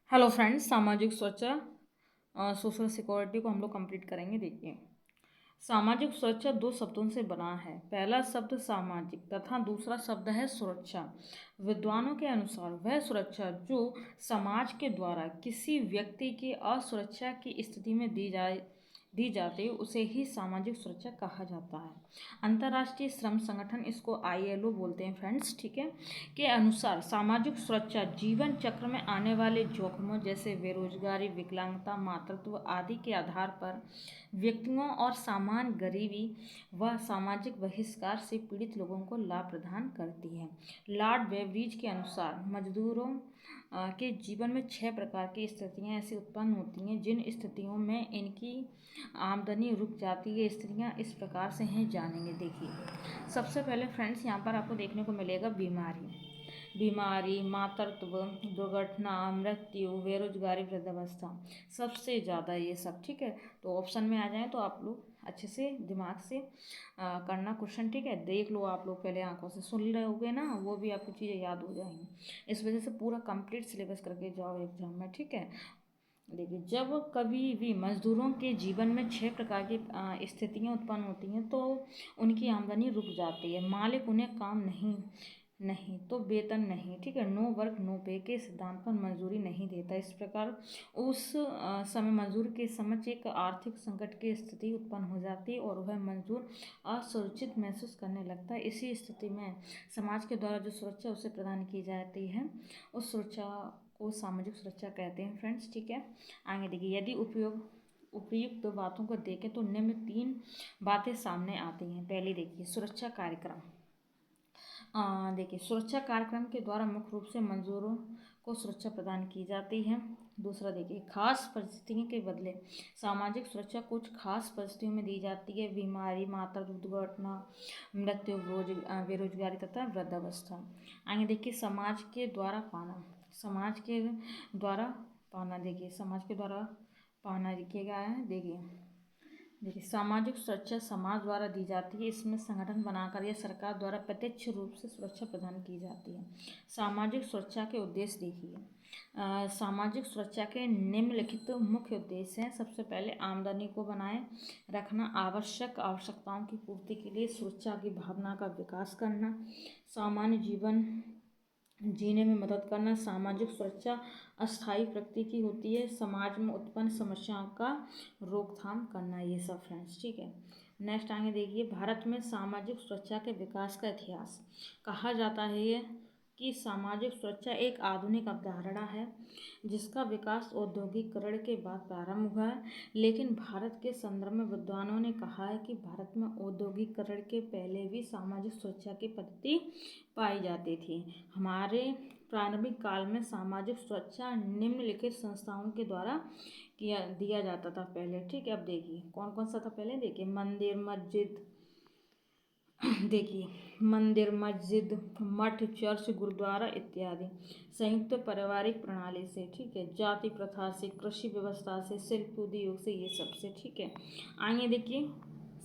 Hello friends, सामाजिक सुरक्षा social security को हम लोग कंप्लीट करेंगे। देखिए, सामाजिक सुरक्षा दो शब्दों से बना है। पहला शब्द सामाजिक तथा दूसरा शब्द है सुरक्षा। विद्वानों के अनुसार वह सुरक्षा जो समाज के द्वारा किसी व्यक्ति की असुरक्षा की स्थिति में दी जाती है उसे ही सामाजिक सुरक्षा कहा जाता है। अंतर्राष्ट्रीय श्रम संगठन, इसको ILO बोलते हैं फ्रेंड्स, ठीक है, के अनुसार सामाजिक सुरक्षा जीवन चक्र में आने वाले जोखिमों जैसे बेरोजगारी, विकलांगता, मातृत्व आदि के आधार पर व्यक्तियों और सामान्य गरीबी व सामाजिक बहिष्कार से पीड़ित लोगों को लाभ प्रदान करती है। लॉर्ड वेबरिज के अनुसार मजदूरों के जीवन में 6 प्रकार की स्थितियां ऐसी उत्पन्न होती हैं जिन स्थितियों में इनकी आमदनी रुक जाती है। स्थितियां इस प्रकार से हैं, जानेंगे। देखिए, सबसे पहले फ्रेंड्स यहाँ पर आपको देखने को मिलेगा बीमारी, मातृत्व, दुर्घटना, मृत्यु, बेरोजगारी, वृद्धावस्था, सबसे ज़्यादा ये सब, ठीक है। तो ऑप्शन में आ जाए तो आप लोग अच्छे से दिमाग से करना क्वेश्चन, ठीक है। देख लो, आप लोग पहले आंखों से सुन रहे होगे ना, वो भी आपको चीज़ें याद हो जाएंगी। इस वजह से पूरा कंप्लीट सिलेबस करके जाओ एग्जाम में, ठीक है। देखिए, जब कभी भी मजदूरों के जीवन में 6 प्रकार की स्थितियाँ उत्पन्न होती हैं तो उनकी आमदनी रुक जाती है। मालिक उन्हें काम नहीं नहीं तो वेतन नहीं, ठीक है, नो वर्क नो पे के सिद्धांत पर मंजूरी नहीं देता। इस प्रकार उस समय मजदूर के समक्ष एक आर्थिक संकट की स्थिति उत्पन्न हो जाती है और वह मजदूर असुरक्षित महसूस करने लगता है। इसी स्थिति में समाज के द्वारा जो सुरक्षा उसे प्रदान की जाती है उस सुरक्षा को सामाजिक सुरक्षा कहते हैं फ्रेंड्स, ठीक है। आगे देखिए, यदि उपयुक्त बातों को देखें तो निम्न 3 बातें सामने आती हैं। पहली देखिए, सुरक्षा कार्यक्रम। देखिए, सुरक्षा कार्यक्रम के द्वारा मुख्य रूप से मजदूरों को सुरक्षा प्रदान की जाती है। दूसरा देखिए, खास परिस्थितियों के बदले सामाजिक सुरक्षा कुछ खास परिस्थितियों में दी जाती है। बीमारी, मातृत्व, दुर्घटना, मृत्यु, बेरोजगारी तथा वृद्धावस्था। आगे देखिए, समाज के द्वारा पाना। देखिए, समाज के द्वारा पाना देखिएगा है। देखिए, सामाजिक सुरक्षा समाज द्वारा दी जाती है। इसमें संगठन बनाकर या सरकार द्वारा प्रत्यक्ष रूप से सुरक्षा प्रदान की जाती है। सामाजिक सुरक्षा के उद्देश्य देखिए, सामाजिक सुरक्षा के निम्नलिखित मुख्य उद्देश्य हैं। सबसे पहले, आमदनी को बनाए रखना, आवश्यकताओं की पूर्ति के लिए सुरक्षा की भावना का विकास करना, सामान्य जीवन जीने में मदद करना। सामाजिक सुरक्षा अस्थायी प्रकृति की होती है। समाज में उत्पन्न समस्याओं का रोकथाम करना, ये सब फ्रेंड्स, ठीक है। नेक्स्ट आगे देखिए, भारत में सामाजिक सुरक्षा के विकास का इतिहास। कहा जाता है ये कि सामाजिक सुरक्षा एक आधुनिक अवधारणा है जिसका विकास औद्योगिकरण के बाद प्रारंभ हुआ है। लेकिन भारत के संदर्भ में विद्वानों ने कहा है कि भारत में औद्योगिकरण के पहले भी सामाजिक सुरक्षा की पद्धति पाई जाती थी। हमारे प्रारंभिक काल में सामाजिक सुरक्षा निम्नलिखित संस्थाओं के द्वारा दिया जाता था पहले, ठीक है। अब देखिए, कौन कौन सा था पहले। देखिए, मंदिर, मस्जिद, मठ, चर्च, गुरुद्वारा इत्यादि। संयुक्त पारिवारिक प्रणाली से, ठीक है, जाति प्रथा से, कृषि व्यवस्था से, शिल्प उद्योग से, ये सब से, ठीक है। आगे देखिए,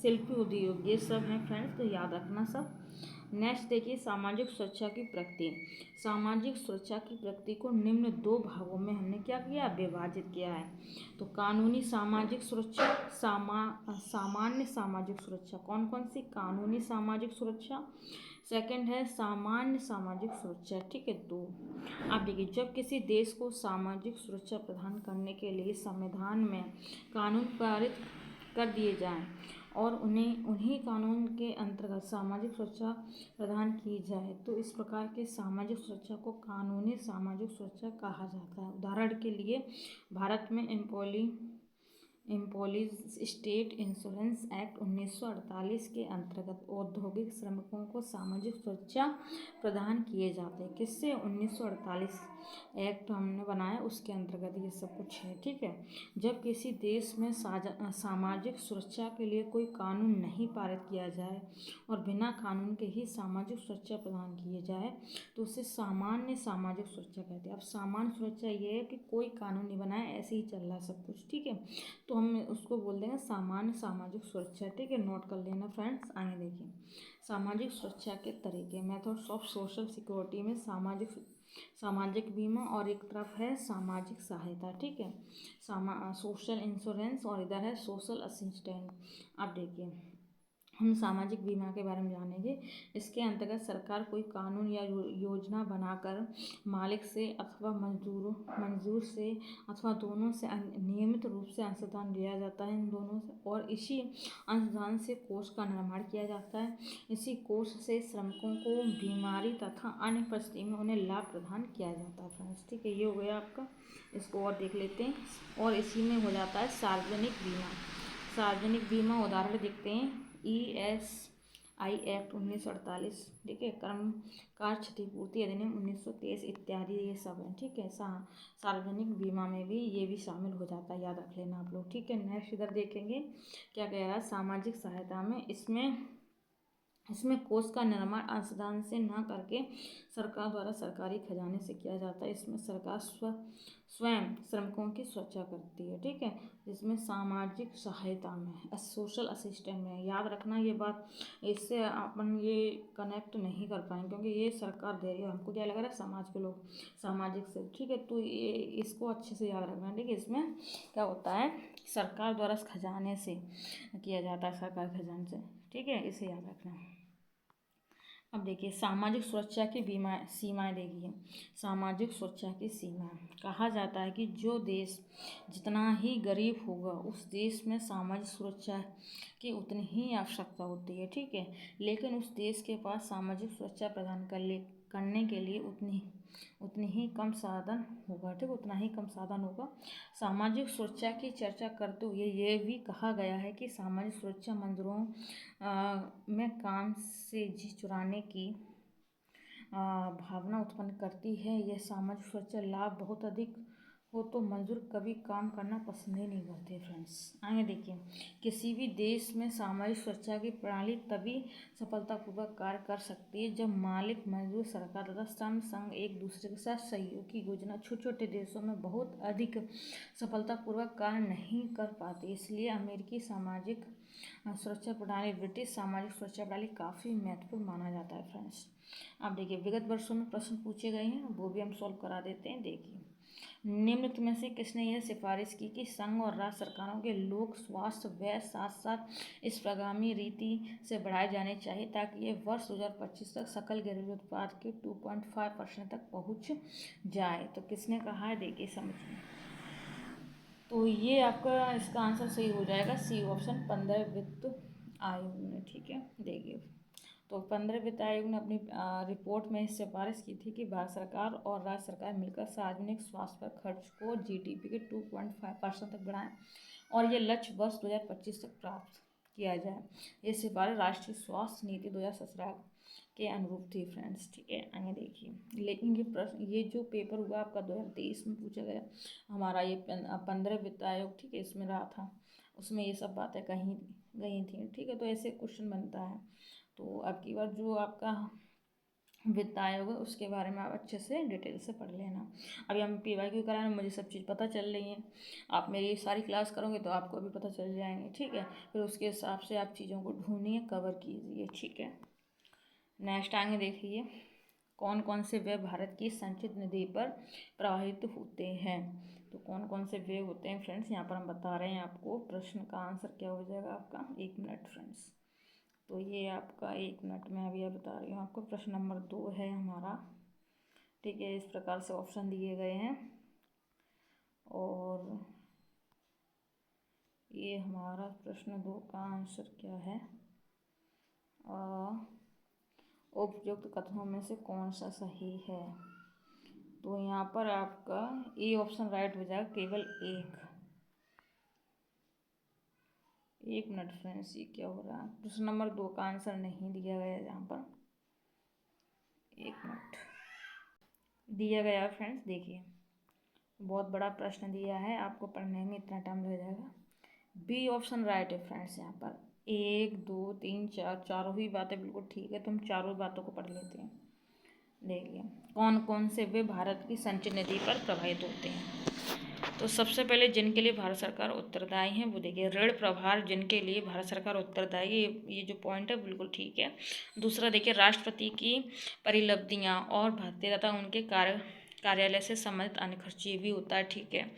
शिल्प उद्योग ये सब हैं फ्रेंड्स, तो याद रखना सब। नेक्स्ट देखिए, सामाजिक सुरक्षा की प्रकृति। सामाजिक सुरक्षा की प्रकृति को निम्न 2 भागों में हमने क्या किया, विभाजित किया है। तो कानूनी सामाजिक सुरक्षा, सामान्य सामाजिक सुरक्षा। कौन कौन सी, कानूनी सामाजिक सुरक्षा। सेकंड है सामान्य सामाजिक सुरक्षा, ठीक है। 2 आप देखिए, जब किसी देश को सामाजिक सुरक्षा प्रदान करने के लिए संविधान में कानून पारित कर दिए जाएं और उन्हीं कानून के अंतर्गत सामाजिक सुरक्षा प्रदान की जाए तो इस प्रकार के सामाजिक सुरक्षा को कानूनी सामाजिक सुरक्षा कहा जाता है। उदाहरण के लिए, भारत में एम्प्लॉयज स्टेट इंश्योरेंस एक्ट 1948 के अंतर्गत औद्योगिक श्रमिकों को सामाजिक सुरक्षा प्रदान किए जाते हैं। किससे, 1948 एक्ट हमने बनाया उसके अंतर्गत ये सब कुछ है, ठीक है। जब किसी देश में सामाजिक सुरक्षा के लिए कोई कानून नहीं पारित किया जाए और बिना कानून के ही सामाजिक सुरक्षा प्रदान किए जाए तो उसे सामान्य सामाजिक सुरक्षा कहते हैं। अब सामान्य सुरक्षा ये है कि कोई कानून नहीं बनाया, ऐसे ही चल रहा है सब कुछ, ठीक है, तो हम उसको बोल देंगे सामान्य सामाजिक सुरक्षा, ठीक है, नोट कर लेना फ्रेंड्स। आगे देखिए, सामाजिक सुरक्षा के तरीके, मेथड्स ऑफ सोशल सिक्योरिटी में सामाजिक सामाजिक बीमा और एक तरफ है सामाजिक सहायता, ठीक है, सोशल इंश्योरेंस और इधर है सोशल असिस्टेंट। अब देखिए हम सामाजिक बीमा के बारे में जानेंगे। इसके अंतर्गत सरकार कोई कानून या योजना बनाकर मालिक से अथवा मंजूर से अथवा दोनों से नियमित रूप से अंशदान लिया जाता है इन दोनों से, और इसी अंशदान से कोष का निर्माण किया जाता है। इसी कोष से श्रमिकों को बीमारी तथा अन्य परिस्थिति में उन्हें लाभ प्रदान किया जाता है फ्रेंड्स, ठीक है। ये हो गया आपका, इसको और देख लेते हैं। और इसी में हो जाता है सार्वजनिक बीमा। सार्वजनिक बीमा उदाहरण देखते हैं, ESI एक्ट 1948, ठीक है, कर्मकार क्षतिपूर्ति अधिनियम 1923 इत्यादि ये सब है, ठीक है। सार्वजनिक बीमा में भी ये भी शामिल हो जाता है, याद रख लेना आप लोग, ठीक है। नेक्स्ट इधर देखेंगे क्या कह रहा है सामाजिक सहायता में। इसमें कोष का निर्माण अंशदान से न करके सरकार द्वारा सरकारी खजाने से किया जाता है। इसमें सरकार स्वयं श्रमिकों की सुरक्षा करती है, ठीक है। जिसमें सामाजिक सहायता में सोशल असिस्टेंट में, याद रखना ये बात, इससे अपन ये कनेक्ट नहीं कर पाएंगे क्योंकि ये सरकार दे रही है, हमको क्या लग रहा है समाज के लोग सामाजिक से, ठीक है। तो ये इसको अच्छे से याद रखना, ठीक है। इसमें क्या होता है सरकार द्वारा खजाने से किया जाता है, सरकार खजाने से, ठीक है, इसे याद रखना। अब देखिए सामाजिक सुरक्षा की बीमा सीमाएँ देखिए। सामाजिक सुरक्षा की सीमा, कहा जाता है कि जो देश जितना ही गरीब होगा उस देश में सामाजिक सुरक्षा की उतनी ही आवश्यकता होती है, ठीक है। लेकिन उस देश के पास सामाजिक सुरक्षा प्रदान करने के लिए उतनी ही कम साधन होगा, ठीक, उतना ही कम साधन होगा। सामाजिक सुरक्षा की चर्चा करते हुए ये भी कहा गया है कि सामाजिक सुरक्षा मजदूरों में काम से जी चुराने की भावना उत्पन्न करती है। यह सामाजिक सुरक्षा लाभ बहुत अधिक हो तो मजदूर कभी काम करना पसंद ही नहीं करते फ्रेंड्स। आगे देखिए, किसी भी देश में सामाजिक सुरक्षा की प्रणाली तभी सफलतापूर्वक कार्य कर सकती है जब मालिक, मजदूर, सरकार तथा श्रम संघ एक दूसरे के साथ सहयोग की योजना। छोटे छोटे देशों में बहुत अधिक सफलतापूर्वक कार्य नहीं कर पाते, इसलिए अमेरिकी सामाजिक सुरक्षा प्रणाली, ब्रिटिश सामाजिक सुरक्षा प्रणाली काफ़ी महत्वपूर्ण माना जाता है फ्रेंड्स। अब देखिए विगत वर्षों में प्रश्न पूछे गए हैं, वो भी हम सॉल्व करा देते हैं। देखिए निम्नलिखित में से किसने यह सिफारिश की कि संघ और राज्य सरकारों के लोक स्वास्थ्य व्यय साथ साथ इस प्रगामी रीति से बढ़ाए जाने चाहिए ताकि ये वर्ष 2025 तक सकल घरेलू उत्पाद के 2.5% तक पहुंच जाए। तो किसने कहा है, देखिए समझिए। तो ये आपका इसका आंसर सही हो जाएगा, सी ऑप्शन, 15 वित्त आयोग ने, ठीक है। देखिए तो 15 वित्त आयोग ने अपनी रिपोर्ट में सिफारिश की थी कि भारत सरकार और राज्य सरकार मिलकर सार्वजनिक स्वास्थ्य पर खर्च को GDP के 2.5% तक बढ़ाएं और ये लक्ष्य वर्ष 2025 तक प्राप्त किया जाए। ये सिफारिश राष्ट्रीय स्वास्थ्य नीति 2017 के अनुरूप थी फ्रेंड्स, ठीक है। आगे देखिए, लेकिन ये प्रश्न, ये जो पेपर हुआ आपका 2023 में पूछा गया हमारा, ये 15 वित्त आयोग, ठीक है, इसमें रहा था, उसमें ये सब बातें कहीं गई थी, ठीक है। तो ऐसे क्वेश्चन बनता है। तो अब की बार जो आपका वित्त आयोग है उसके बारे में आप अच्छे से डिटेल से पढ़ लेना। अभी हम PYQ करा रहे हैं, मुझे सब चीज़ पता चल रही है। आप मेरी सारी क्लास करोगे तो आपको भी पता चल जाएंगे, ठीक है। फिर उसके हिसाब से आप चीज़ों को ढूंढिए, कवर कीजिए, ठीक है। नेक्स्ट आगे देखिए, कौन कौन से व्यय भारत की संचित निधि पर प्रवाहित होते हैं। तो कौन कौन से व्यय होते हैं फ्रेंड्स, यहाँ पर हम बता रहे हैं आपको। प्रश्न का आंसर क्या हो जाएगा आपका, 1 मिनट फ्रेंड्स। तो ये आपका 1 मिनट में अभी बता रही हूँ आपको। प्रश्न नंबर 2 है हमारा, ठीक है। इस प्रकार से ऑप्शन दिए गए हैं और ये हमारा प्रश्न 2 का आंसर क्या है, उपयुक्त कथनों में से कौन सा सही है। तो यहाँ पर आपका ए ऑप्शन राइट हो जाएगा, केवल एक मिनट फ्रेंड्स, ये क्या हो रहा है, प्रश्न नंबर 2 का आंसर नहीं दिया गया है यहाँ पर। 1 मिनट दिया गया फ्रेंड्स, देखिए बहुत बड़ा प्रश्न दिया है, आपको पढ़ने में इतना टाइम लग जाएगा। बी ऑप्शन राइट है फ्रेंड्स। यहाँ पर 1 2 3 4 चारों ही बातें बिल्कुल ठीक है, तो हम चारों बातों को पढ़ लेते हैं। देखिए कौन कौन से वे भारत की संचित निधि पर प्रभावित होते हैं। तो सबसे पहले जिनके लिए भारत सरकार उत्तरदायी है वो देखिए, ऋण प्रभार जिनके लिए भारत सरकार उत्तरदायी, ये जो पॉइंट है बिल्कुल ठीक है। दूसरा देखिए, राष्ट्रपति की परिलब्धियां और भत्ते तथा उनके कार्यालय से संबंधित अन्य खर्च, ये भी होता है, ठीक है।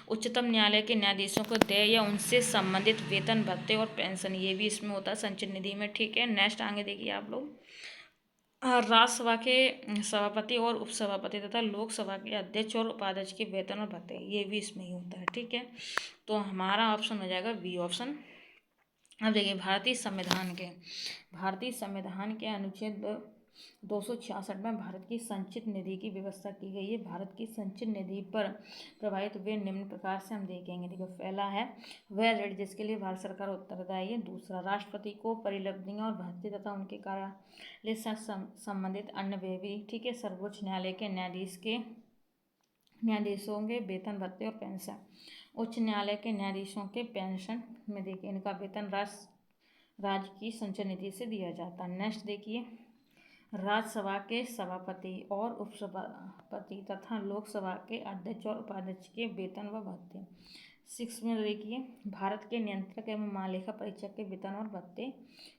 उच्चतम न्यायालय के न्यायाधीशों को देय या उनसे संबंधित वेतन भत्ते और पेंशन, ये भी इसमें होता है संचित निधि में, ठीक है। नेक्स्ट आगे देखिए आप लोग, राज्यसभा के सभापति और उपसभापति तथा लोकसभा के अध्यक्ष और उपाध्यक्ष के वेतन और भत्ते, ये भी इसमें ही होता है, ठीक है। तो हमारा ऑप्शन हो जाएगा बी ऑप्शन। अब देखिए, भारतीय संविधान के अनुच्छेद 266 में भारत की संचित निधि की व्यवस्था की गई है। भारत की संचित निधि पर प्रभावित हुए निम्न प्रकार से हम देखेंगे। देखो, पहला है वह ऋण जिसके लिए भारत सरकार उत्तरदायी है। दूसरा, राष्ट्रपति को परिलब्धियां और भत्ते तथा उनके कार्यालय से संबंधित अन्य व्यय भी, ठीक है। सर्वोच्च न्यायालय के न्यायाधीशों के वेतन भत्ते और पेंशन, उच्च न्यायालय के न्यायाधीशों के पेंशन में देखिए इनका वेतन राज्य की संचय निधि से दिया जाता है। नेक्स्ट देखिए, राज्यसभा के सभापति और उपसभापति तथा लोकसभा के अध्यक्ष और उपाध्यक्ष के वेतन व भत्ते। 6 में देखिए, भारत के नियंत्रक एवं महालेखा परीक्षक के वेतन और भत्ते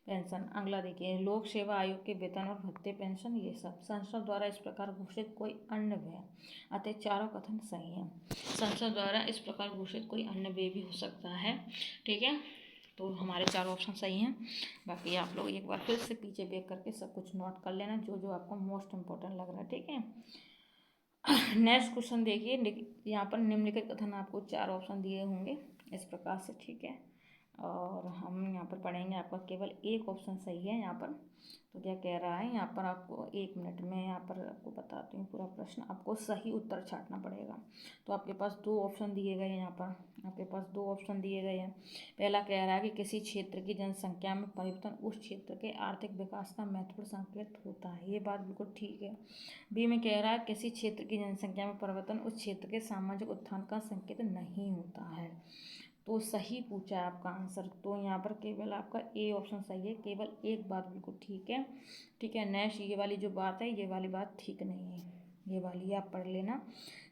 पेंशन। अगला देखिए, लोक सेवा आयोग के वेतन और भत्ते पेंशन, ये सब। संसद द्वारा इस प्रकार घोषित कोई अन्य व्यय, अतः चारों कथन सही है। संसद द्वारा इस प्रकार घोषित कोई अन्य व्यय भी हो सकता है, ठीक है। तो हमारे चारों ऑप्शन सही हैं। बाकी आप लोग एक बार फिर से पीछे बैक करके सब कुछ नोट कर लेना, जो जो आपको मोस्ट इम्पोर्टेंट लग रहा है, ठीक है। नेक्स्ट क्वेश्चन देखिए, यहाँ पर निम्नलिखित कथन आपको 4 ऑप्शन दिए होंगे इस प्रकार से, ठीक है। और हम यहाँ पर पढ़ेंगे, आपका केवल एक ऑप्शन सही है यहाँ पर। तो क्या कह रहा है यहाँ पर, आपको 1 मिनट में यहाँ पर आपको बताती हूँ पूरा प्रश्न, आपको सही उत्तर छांटना पड़ेगा। तो आपके पास 2 ऑप्शन दिए गए हैं यहाँ पर, आपके पास 2 ऑप्शन दिए गए हैं। पहला कह रहा है कि किसी क्षेत्र की जनसंख्या में परिवर्तन उस क्षेत्र के आर्थिक विकास का महत्वपूर्ण संकेत होता है, ये बात बिल्कुल ठीक है। बी में कह रहा है किसी क्षेत्र की जनसंख्या में परिवर्तन उस क्षेत्र के सामाजिक उत्थान का संकेत नहीं होता है। तो सही पूछा है आपका आंसर। तो यहाँ पर केवल आपका ए ऑप्शन सही है, केवल एक बात बिल्कुल ठीक है, ठीक है। नेक्स्ट ये वाली जो बात है, ये वाली बात ठीक नहीं है, ये वाली आप पढ़ लेना।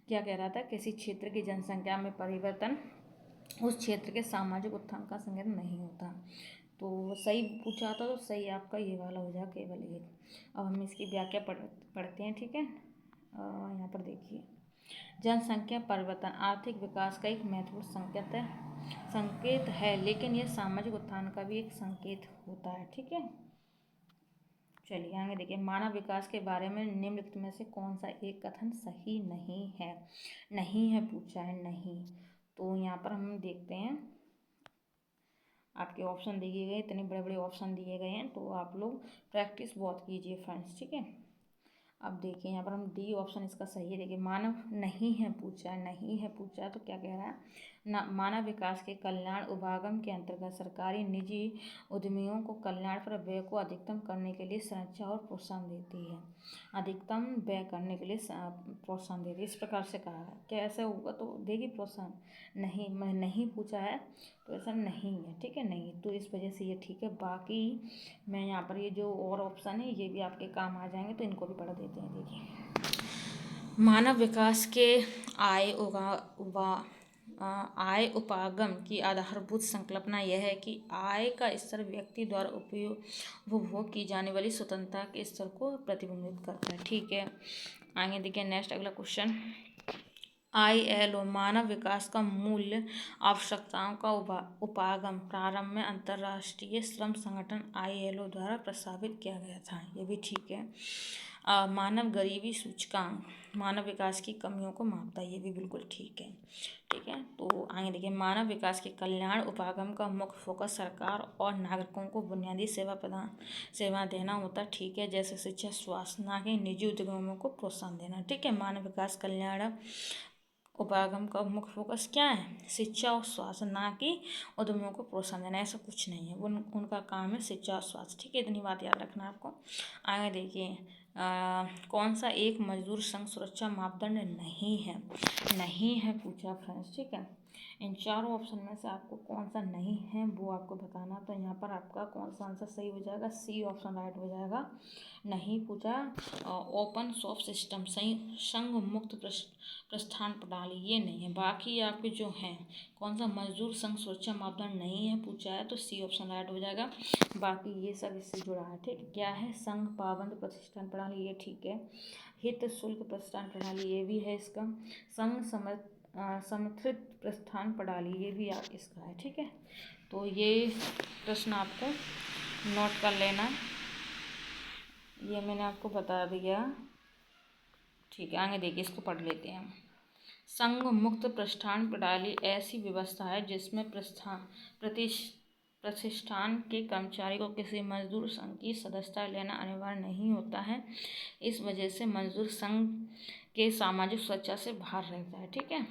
क्या कह रहा था, किसी क्षेत्र की जनसंख्या में परिवर्तन उस क्षेत्र के सामाजिक उत्थान का संकेत नहीं होता। तो सही पूछा था, तो सही आपका ये वाला हो जाएगा, केवल एक। अब हम इसकी व्याख्या पढ़ते हैं, ठीक है। यहाँ पर देखिए, जनसंख्या परिवर्तन आर्थिक विकास का एक महत्वपूर्ण संकेत है, लेकिन यह सामाजिक उत्थान का भी एक संकेत होता है, ठीक है। चलिए आगे देखिए, मानव विकास के बारे में निम्नलिखित में से कौन सा एक कथन सही नहीं है। नहीं है पूछा है, नहीं। तो यहाँ पर हम देखते हैं, आपके ऑप्शन दिए गए, इतने बड़े बड़े ऑप्शन दिए गए हैं, तो आप लोग प्रैक्टिस बहुत कीजिए फ्रेंड्स, ठीक है। अब देखिए यहाँ पर हम डी ऑप्शन इसका सही है। देखिए, मानव नहीं है पूछा है, नहीं है पूछा है, तो क्या कह रहा है ना, मानव विकास के कल्याण उपागम के अंतर्गत सरकारी निजी उद्यमियों को कल्याण पर व्यय को अधिकतम करने के लिए संरक्षण और प्रोत्साहन देती है, अधिकतम व्यय करने के लिए प्रोत्साहन देती है, इस प्रकार से कहा है। क्या ऐसा होगा तो देगी प्रोत्साहन? नहीं, मैं नहीं पूछा है तो ऐसा नहीं है, ठीक है, नहीं। तो इस वजह से ये ठीक है। बाकी मैं यहाँ पर ये जो और ऑप्शन है ये भी आपके काम आ जाएंगे, तो इनको भी पढ़ देते हैं। देखिए, मानव विकास के आय उपागम की आधारभूत संकल्पना यह है कि आय का स्तर व्यक्ति द्वारा उपभोग की जाने वाली स्वतंत्रता के स्तर को प्रतिबिंबित करता है, ठीक है। आगे देखिए, नेक्स्ट अगला क्वेश्चन, ILO मानव विकास का मूल्य आवश्यकताओं का उपागम प्रारंभ में अंतर्राष्ट्रीय श्रम संगठन ILO द्वारा प्रस्तावित किया गया था, ये भी ठीक है। मानव गरीबी सूचकांक मानव विकास की कमियों को मापता है, ये भी बिल्कुल ठीक है, ठीक है। तो आगे देखिए, मानव विकास के कल्याण उपागम का मुख्य फोकस सरकार और नागरिकों को बुनियादी सेवा देना होता है, ठीक है, जैसे शिक्षा स्वास्थ्य, ना कि निजी उद्यमों को प्रोत्साहन देना, ठीक है। मानव विकास कल्याण उपागम का मुख्य फोकस क्या है? शिक्षा और स्वास्थ्य, ना कि उद्यमियों को प्रोत्साहन देना, ऐसा कुछ नहीं है। उनका काम है शिक्षा और स्वास्थ्य, ठीक है। इतनी बात याद रखना आपको। आगे देखिए, कौन सा एक मजदूर संघ सुरक्षा मापदंड नहीं है? नहीं है पूछा फ्रेंड्स, ठीक है। इन चारों ऑप्शन में से आपको कौन सा नहीं है वो आपको बताना। तो यहाँ पर आपका कौन सा आंसर सही हो जाएगा, सी ऑप्शन राइट हो जाएगा। नहीं पूछा ओपन सोर्स सिस्टम सही संघ मुक्त प्रस्थान प्रणाली, ये नहीं है। बाकी आपके जो हैं कौन सा मजदूर संघ सुरक्षा मापदंड नहीं है पूछा है, तो सी ऑप्शन राइट हो जाएगा। बाकी ये सब इससे जुड़ा है। ठीक, क्या है, संघ पाबंद प्रतिष्ठान प्रणाली, ये ठीक है। हित शुल्क प्रस्थान प्रणाली, ये भी है इसका। संघ समर्थित प्रस्थान प्रणाली, ये भी आप इसका है। ठीक है, तो ये प्रश्न आपको नोट कर लेना, ये मैंने आपको बता दिया। ठीक है, आगे देखिए, इसको पढ़ लेते हैं हम। संघ मुक्त प्रस्थान प्रणाली ऐसी व्यवस्था है जिसमें प्रतिष्ठान के कर्मचारी को किसी मजदूर संघ की सदस्यता लेना अनिवार्य नहीं होता है। इस वजह से मजदूर संघ के सामाजिक सुरक्षा से बाहर रहता है। ठीक है,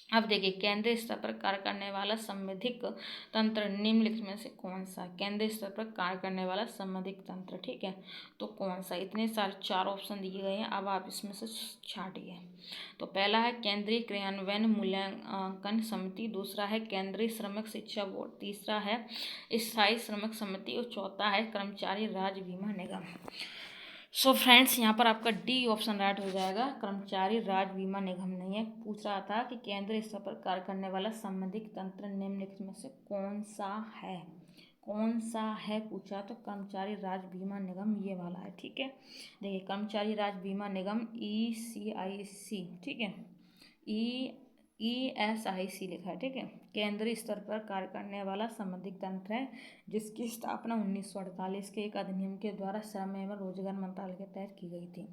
अब देखिए, केंद्रीय स्तर पर कार्य करने वाला संवैधानिक तंत्र निम्नलिखित में से कौन सा। केंद्रीय स्तर पर कार्य करने वाला संवैधानिक तंत्र, ठीक है, तो कौन सा। इतने सारे 4 ऑप्शन दिए गए हैं, अब आप इसमें से छांटिए। तो पहला है केंद्रीय क्रियान्वयन मूल्यांकन समिति, दूसरा है केंद्रीय श्रमिक शिक्षा बोर्ड, तीसरा है स्थायी श्रमिक समिति और चौथा है कर्मचारी राज्य बीमा निगम। सो फ्रेंड्स, यहाँ पर आपका डी ऑप्शन राइट हो जाएगा, कर्मचारी राज्य बीमा निगम नहीं है। पूछ रहा था कि केंद्रीय स्तर पर कार्य करने वाला संवैधानिक तंत्र निम्नलिखित में से कौन सा है, कौन सा है पूछा, तो कर्मचारी राज्य बीमा निगम ये वाला है। ठीक है, देखिए, कर्मचारी राज्य बीमा निगम ECIC, ठीक है, ESIC लिखा है। ठीक है, केंद्रीय स्तर पर कार्य करने वाला संवैधानिक तंत्र है जिसकी स्थापना 1948 के एक अधिनियम के द्वारा श्रम एवं रोजगार मंत्रालय के तहत की गई थी।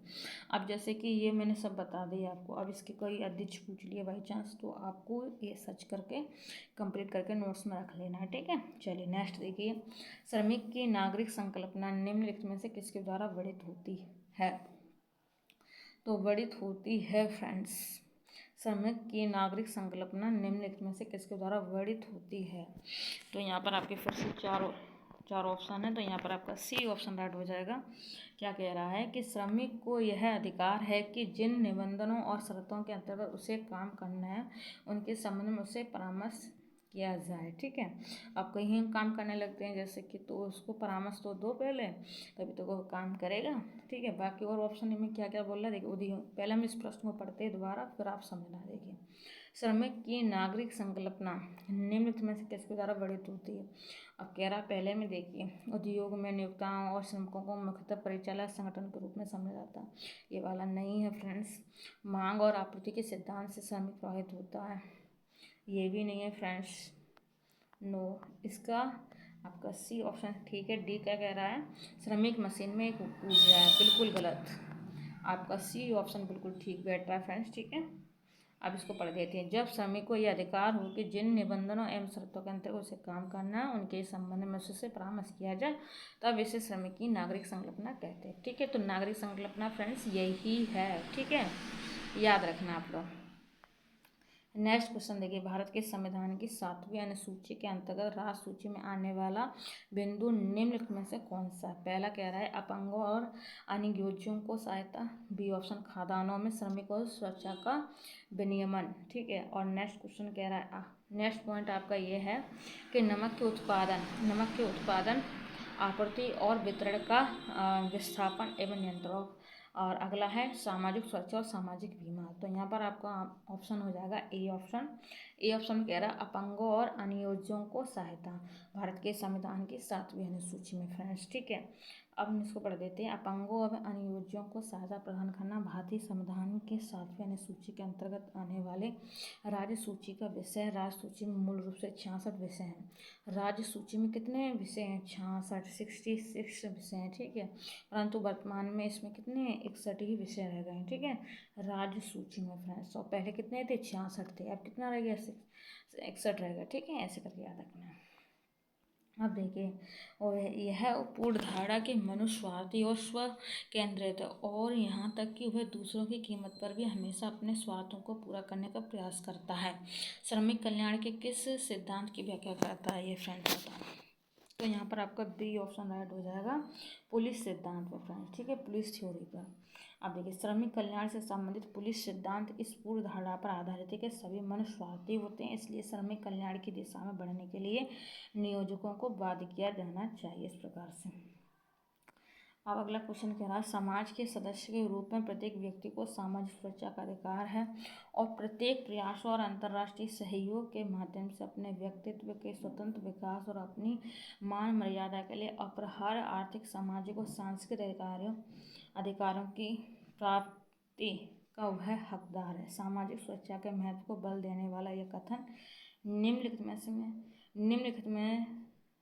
अब जैसे कि ये मैंने सब बता दिया आपको, अब इसके कोई अध्यक्ष पूछ लिए बाई चांस, तो आपको ये सर्च करके कंप्लीट करके नोट्स में रख लेना है। ठीक है, चलिए नेक्स्ट देखिए, श्रमिक की नागरिक संकल्पना निम्नलिखित में से किसके द्वारा वर्णित होती है। तो वर्णित होती है फ्रेंड्स, श्रमिक की नागरिक संकल्पना निम्नलिखित में से किसके द्वारा वर्णित होती है। तो यहाँ पर आपके फिर से चार ऑप्शन है, तो यहाँ पर आपका सी ऑप्शन राइट हो जाएगा। क्या कह रहा है कि श्रमिक को यह अधिकार है कि जिन निबंधनों और शर्तों के अंतर्गत उसे काम करना है उनके संबंध में उसे परामर्श किया जाए। ठीक है, आप कहीं काम करने लगते हैं जैसे कि, तो उसको परामर्श तो दो पहले, तभी तो वो काम करेगा। ठीक है, बाकी और ऑप्शन में क्या क्या बोल रहा है देखिए, उदी पहले हम इस प्रश्न को पढ़ते हैं दोबारा, फिर आप समझना। देखिए, श्रमिक की नागरिक संकल्पना निम्नलिखित में से किसके द्वारा वर्णित होती है। अब कह रहा पहले में देखिए, उद्योग में नियोक्ताओं और श्रमिकों को मुख्यतः परिचालक संगठन के रूप में समझा जाता है, ये वाला नहीं है फ्रेंड्स। मांग और आपूर्ति के सिद्धांत से श्रमिक प्रभावित होता है, ये भी नहीं है फ्रेंड्स, नो। इसका आपका सी ऑप्शन ठीक है। डी क्या कह रहा है, श्रमिक मशीन में एक ऊर्जा है, बिल्कुल गलत। आपका सी ऑप्शन बिल्कुल ठीक बैठ रहा है फ्रेंड्स। ठीक है, अब इसको पढ़ देते हैं। जब श्रमिक को यह अधिकार हो कि जिन निबंधनों एवं शर्तों के अंतर्गत उसे काम करना है उनके संबंध में उससे परामर्श किया जाए, तब इसे श्रमिक की नागरिक संकल्पना कहते हैं। ठीक है, तो नागरिक संकल्पना फ्रेंड्स यही है। ठीक है, याद रखना आप लोग। नेक्स्ट क्वेश्चन देखिए, भारत के संविधान की 7वीं अनुसूची के अंतर्गत राज्य सूची में आने वाला बिंदु निम्नलिखित में से कौन सा। पहला कह रहा है अपंगों और अनियोज्यों को सहायता, बी ऑप्शन खादानों में श्रमिकों सुरक्षा का विनियमन। ठीक है, और नेक्स्ट क्वेश्चन कह रहा है, नेक्स्ट पॉइंट आपका ये है कि नमक के उत्पादन आपूर्ति और वितरण का विस्थापन एवं नियंत्रण। और अगला है सामाजिक सुरक्षा और सामाजिक बीमा। तो यहाँ पर आपका ऑप्शन हो जाएगा ए ऑप्शन कह रहा है अपंगों और अनियोज्यों को सहायता, भारत के संविधान की 7वीं अनुसूची में फ्रेंड्स। ठीक है, अब हम इसको पढ़ देते हैं। अपंगों और अनियोज्यों को सहायता प्रदान करना भारतीय संविधान के 7वीं अनुसूची के अंतर्गत आने वाले राज्य सूची का विषय। राज्य सूची में मूल रूप से 66 विषय हैं। राज्य सूची में कितने विषय हैं, 66 विषय हैं। ठीक है, परंतु वर्तमान में इसमें कितने 61 ही विषय रह गए हैं। ठीक है, राज्य सूची में फ्रेंड्स, और पहले कितने थे, 66 थे, अब कितना रह गया, 61 रह गया। ठीक है, ऐसे करके याद रखना। अब देखिए, और यह पूर्ण धारणा कि मनुष्य स्वार्थी और स्व केंद्रित है, और यहाँ तक कि वह दूसरों की कीमत पर भी हमेशा अपने स्वार्थों को पूरा करने का प्रयास करता है, श्रमिक कल्याण के किस सिद्धांत की व्याख्या करता है ये फ्रेंड्स बताओ। तो यहाँ पर आपका बी ऑप्शन राइट हो जाएगा, पुलिस सिद्धांत पर फ्रेंड्स। ठीक है, पुलिस थ्योरी पर। अब देखिए, श्रमिक कल्याण से संबंधित पुलिस सिद्धांत इस पूर्व धारणा पर आधारित है कि सभी मनुष्य स्वार्थी होते हैं, इसलिए श्रमिक कल्याण की दिशा में बढ़ने के लिए नियोजकों को बाध्य किया जाना चाहिए। इस प्रकार से अब अगला क्वेश्चन कह रहा है, समाज के सदस्य के रूप में प्रत्येक व्यक्ति को सामाजिक सुरक्षा का अधिकार है और प्रत्येक प्रयासों और अंतर्राष्ट्रीय सहयोग के माध्यम से अपने व्यक्तित्व के स्वतंत्र विकास और अपनी मान मर्यादा के लिए अपरिहार्य आर्थिक, सामाजिक और सांस्कृतिक अधिकारों की प्राप्ति का वह हकदार है। सामाजिक सुरक्षा के महत्व को बल देने वाला यह कथन निम्नलिखित में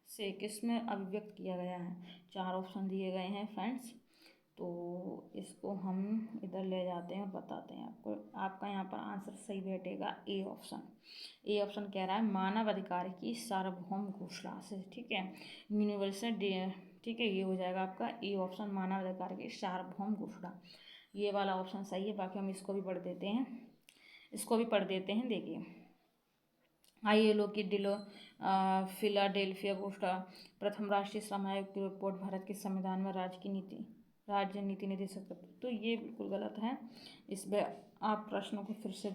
से किसमें अभिव्यक्त किया गया है? 4 ऑप्शन दिए गए हैं फ्रेंड्स, तो इसको हम इधर ले जाते हैं और बताते हैं आपको। आपका यहाँ पर आंसर सही बैठेगा ए ऑप्शन। ए ऑप्शन कह रहा है मानव अधिकार की सार्वभौम घोषणा से, ठीक है, यूनिवर्सल, ठीक है, ये हो जाएगा आपका ए ऑप्शन, मानव अधिकार की सार्वभौम घोषणा। ये वाला ऑप्शन सही है। बाकी हम इसको भी पढ़ देते हैं, देखिए, ILO की फिलाडेल्फिया घोषणा, प्रथम राष्ट्रीय श्रम आयोग की रिपोर्ट, भारत के संविधान में राज्य नीति निर्देशक तत्व, तो ये बिल्कुल गलत है। इसमें आप प्रश्नों को फिर से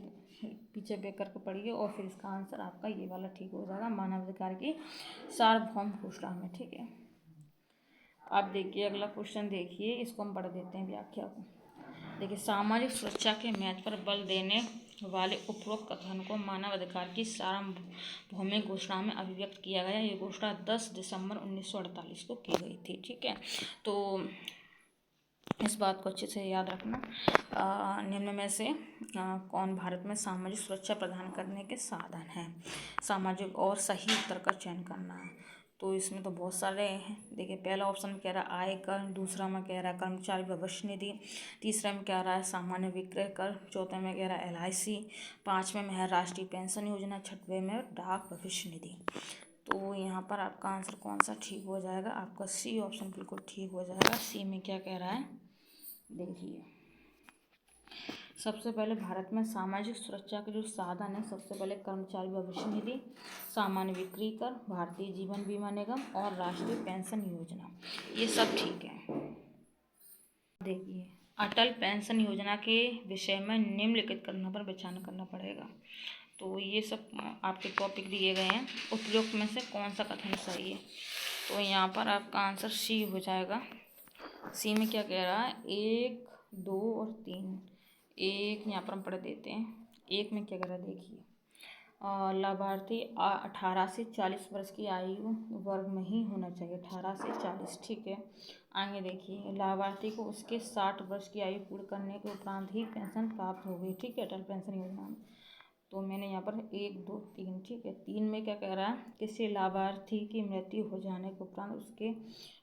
पीछे बैक करके पढ़िए और फिर इसका आंसर आपका ये वाला ठीक हो जाएगा, मानवाधिकार की सार्वभौम घोषणा में, ठीक है। आप देखिए अगला क्वेश्चन, देखिए इसको हम पढ़ देते हैं व्याख्या को। देखिए, सामाजिक सुरक्षा के महत्व पर बल देने वाले उपरोक्त कथन को मानव अधिकार की सार्वभौमिक घोषणा में अभिव्यक्त किया गया। ये घोषणा 10 दिसंबर 1948 को की गई थी, ठीक है। तो इस बात को अच्छे से याद रखना। निम्न में से कौन भारत में सामाजिक सुरक्षा प्रदान करने के साधन हैं? सामाजिक और सही उत्तर का चयन करना है। तो इसमें तो बहुत सारे हैं। देखिए, पहला ऑप्शन में कह रहा है आयकर, दूसरा में कह रहा है कर्मचारी भविष्य निधि, तीसरे में कह रहा है सामान्य विक्रय कर, चौथे में कह रहा है LIC, पाँचवें में है राष्ट्रीय पेंशन योजना, छठवें में डाक भविष्य निधि। तो यहाँ पर आपका आंसर कौन सा ठीक हो जाएगा? आपका सी ऑप्शन बिल्कुल ठीक हो जाएगा। सी में क्या कह रहा है, देखिए, सबसे पहले भारत में सामाजिक सुरक्षा के जो साधन है, सबसे पहले कर्मचारी भविष्य निधि, सामान्य बिक्री कर, भारतीय जीवन बीमा निगम और राष्ट्रीय पेंशन योजना, ये सब ठीक है। देखिए, अटल पेंशन योजना के विषय में निम्नलिखित कथनों पर विचार करना पड़ेगा। तो ये सब आपके टॉपिक दिए गए हैं, उपयुक्त में से कौन सा कथन सही है? तो यहाँ पर आपका आंसर सी हो जाएगा। सी में क्या कह रहा है, 1, 2 और 3। एक यहाँ पर हम पढ़ देते हैं। एक में क्या कह रहा है, देखिए, लाभार्थी 18 से 40 वर्ष की आयु वर्ग में ही होना चाहिए, 18 से 40, ठीक है। आगे देखिए, लाभार्थी को उसके 60 वर्ष की आयु पूर्ण करने के उपरांत ही पेंशन प्राप्त होगी, ठीक है, अटल पेंशन योजना में। तो मैंने यहाँ पर 1, 2, 3, ठीक है। 3 में क्या कह रहा है, किसी लाभार्थी की मृत्यु हो जाने के उपरांत उसके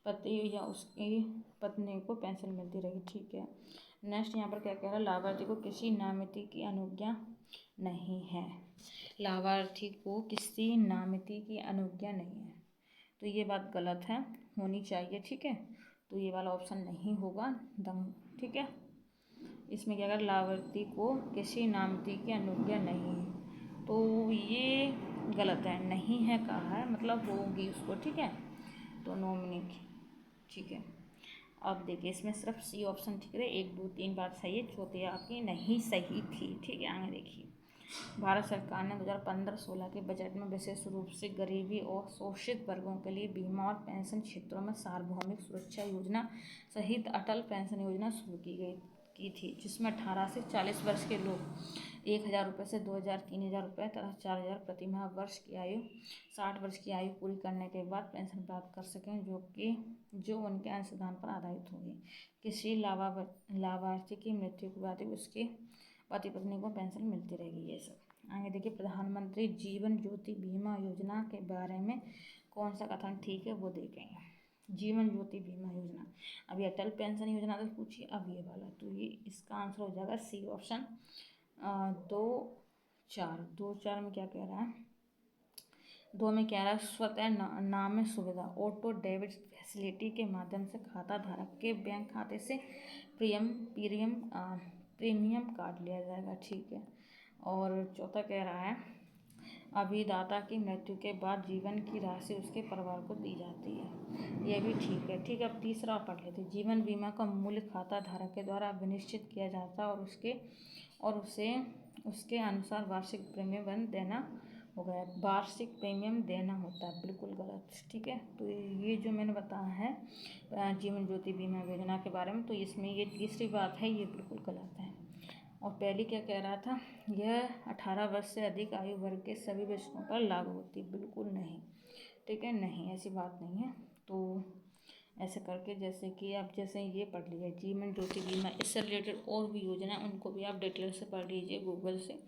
पति या उसकी पत्नी को पेंशन मिलती रहेगी, ठीक है। नेक्स्ट यहाँ पर क्या कह रहा है, लाभार्थी को किसी नामिती की अनुज्ञा नहीं है, लाभार्थी को किसी नामिती की अनुज्ञा नहीं है, तो ये बात गलत है, होनी चाहिए, ठीक है। तो ये वाला ऑप्शन नहीं होगा, ठीक है। इसमें क्या कर, लाभार्थी को किसी नामिती की अनुज्ञा नहीं है, तो ये गलत है, नहीं है कहा है, मतलब होगी उसको, ठीक है, तो नॉमिनी, ठीक है। अब देखिए, इसमें सिर्फ सी ऑप्शन ठीक है, 1, 2, 3 बात सही है, चौथी आपकी नहीं सही थी, ठीक है। आगे देखिए, भारत सरकार ने 2015-16 के बजट में विशेष रूप से गरीबी और शोषित वर्गों के लिए बीमा और पेंशन क्षेत्रों में सार्वभौमिक सुरक्षा योजना सहित अटल पेंशन योजना शुरू की थी, जिसमें 18 से 40 वर्ष के लोग 1,000 रुपये से 2,000, 3,000 रुपये तथा 4,000 प्रति माह वर्ष की आयु 60 वर्ष की आयु पूरी करने के बाद पेंशन प्राप्त कर सकें, जो उनके अंशदान पर आधारित होगी। किसी लाभार्थी की मृत्यु के बाद उसके पति पत्नी को पेंशन मिलती रहेगी, ये सब। आगे देखिए, प्रधानमंत्री जीवन ज्योति बीमा योजना के बारे में कौन सा कथन ठीक है, वो देखेंगे। जीवन ज्योति बीमा योजना, अभी अटल पेंशन योजना तो पूछिए, अब ये वाला, तो ये इसका आंसर हो जाएगा सी ऑप्शन। 2, 4 में क्या कह रहा है, 2 में कह रहा है स्वतः नाम सुविधा, ऑटो डेबिट फैसिलिटी के माध्यम से खाता धारक के बैंक खाते से प्रीमियम कार्ड लिया जाएगा, ठीक है। और चौथा कह रहा है अभिदाता की मृत्यु के बाद जीवन की राशि उसके परिवार को दी जाती है। ये भी ठीक है। ठीक है, अब तीसरा पढ़ लेते हैं। जीवन बीमा का मूल्य खाता धारक के द्वारा विनिश्चित किया जाता है और उसे उसके अनुसार वार्षिक प्रीमियम देना हो गया। वार्षिक प्रीमियम देना होता है, बिल्कुल गलत। ठीक है, तो ये जो मैंने बताया है जीवन ज्योति बीमा योजना के बारे में, तो इसमें ये तीसरी बात है, ये बिल्कुल गलत है। और पहले क्या कह रहा था, यह 18 वर्ष से अधिक आयु वर्ग के सभी बच्चों पर लागू होती है, बिल्कुल नहीं। ठीक है, नहीं, ऐसी बात नहीं है। तो ऐसे करके जैसे कि आप जैसे ये पढ़ लीजिए जीवन ज्योति बीमा, इससे रिलेटेड और भी योजना है, उनको भी आप डिटेल से पढ़ लीजिए गूगल से,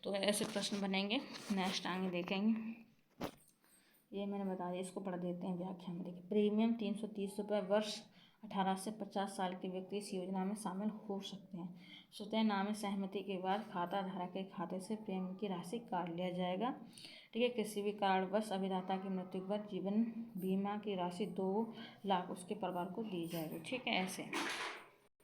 तो ऐसे प्रश्न बनेंगे। नेक्स्ट आगे देखेंगे, ये मैंने बता दिया, इसको पढ़ देते हैं व्याख्या में। देखिए, प्रीमियम 330 रुपये वर्ष 18 से 50 साल के व्यक्ति इस योजना में शामिल हो सकते हैं। स्वतः नामे सहमति के बाद खाता धारक के खाते से प्रीमियम की राशि काट लिया जाएगा। ठीक है, किसी भी कारणवश अभिदाता की मृत्यु के बाद जीवन बीमा की राशि 2 लाख उसके परिवार को दी जाएगी। ठीक है, ऐसे